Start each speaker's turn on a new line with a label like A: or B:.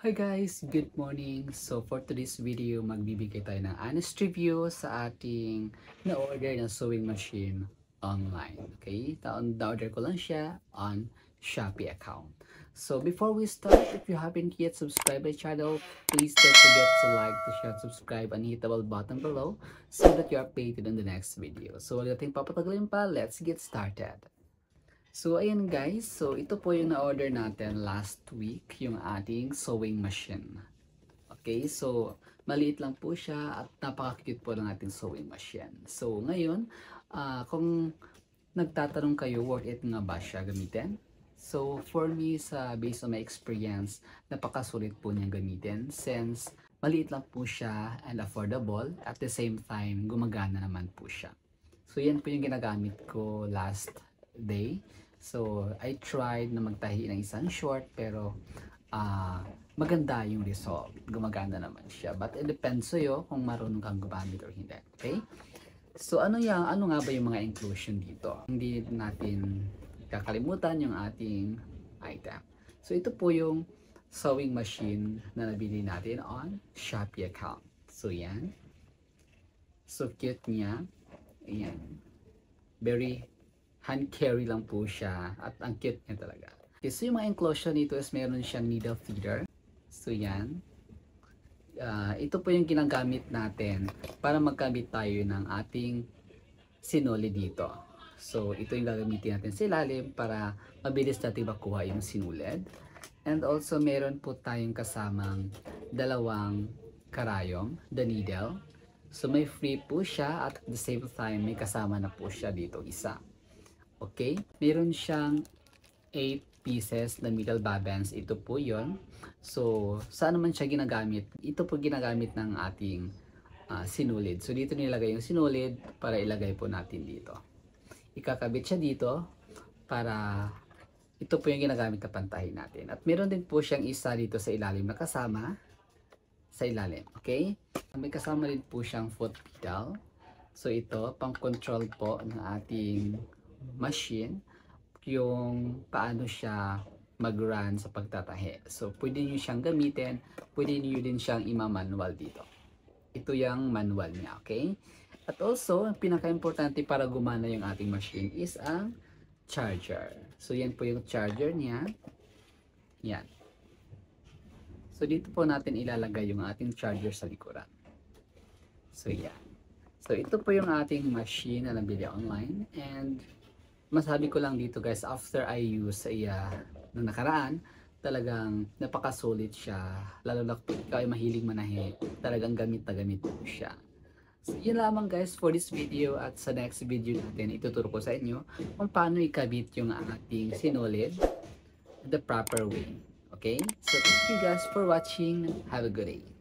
A: Hi guys, good morning. So for today's video, magbibigay tayo ng honest review sa ating na-order na sewing machine online. Okay? Na-order ko lang siya on Shopee account. So before we start, if you haven't yet subscribed my channel, please don't forget to like, to share, subscribe, and hit the bell button below so that you're updated on the next video. So wag nating papatagalin pa, let's get started. So, ayan guys. So, ito po yung na-order natin last week, yung ating sewing machine. Okay, so, maliit lang po siya at napaka-cute po ng ating sewing machine. So, ngayon, kung nagtatanong kayo, worth it nga ba siya gamitin? So, for me, based on my experience, napakasulit po niyang gamitin since maliit lang po siya and affordable. At the same time, gumagana naman po siya. So, yan po yung ginagamit ko last day. So, I tried na magtahi ng isang short pero maganda yung result. Gumagana naman siya. But it depends sa'yo kung marunong kang gumamit or hindi. Okay? So, ano nga ba yung mga inclusion dito? Hindi natin kakalimutan yung ating item. So, ito po yung sewing machine na nabili natin on Shopee account. So, yan. So, cute niya. Ayan. Very hand carry lang po siya at ang cute niya talaga. Okay, so yung mga inclusion nito is meron siyang needle feeder. So yan. Ito po yung ginagamit natin para magkabit tayo ng ating sinuli dito. So ito yung gagamitin natin sa ilalim para mabilis natin makuha yung sinulid. And also meron po tayong kasamang dalawang karayom, the needle. So may free po siya at at the same time may kasama na po siya dito isa. Okay, meron siyang 8 pieces na middle bobbins. Ito po yon. So, saan naman siya ginagamit? Ito po ginagamit ng ating sinulid. So, dito nilagay yung sinulid para ilagay po natin dito. Ikakabit siya dito para ito po yung ginagamit na pantahin natin. At meron din po siyang isa dito sa ilalim na kasama sa ilalim. Okay? May kasama din po siyang foot pedal. So, ito, pang control po ng ating machine yung paano siya mag-run sa pagtatahi. So, pwede nyo siyang gamitin, pwede nyo din siyang ima-manual dito. Ito yung manual niya, okay? At also, ang pinaka-importante para gumana yung ating machine is ang charger. So, yan po yung charger niya. Yan. So, dito po natin ilalagay yung ating charger sa likuran. So, yan. So, ito po yung ating machine na nabili online and masabi ko lang dito guys, after I use nung nakaraan, talagang napakasulit siya. Lalo na kung ikaw ay mahilig manahe, talagang gamit na gamit po siya. So yun lamang guys for this video at sa next video natin, ituturo ko sa inyo kung paano ikabit yung ating sinulid the proper way. Okay? So thank you guys for watching. Have a good day.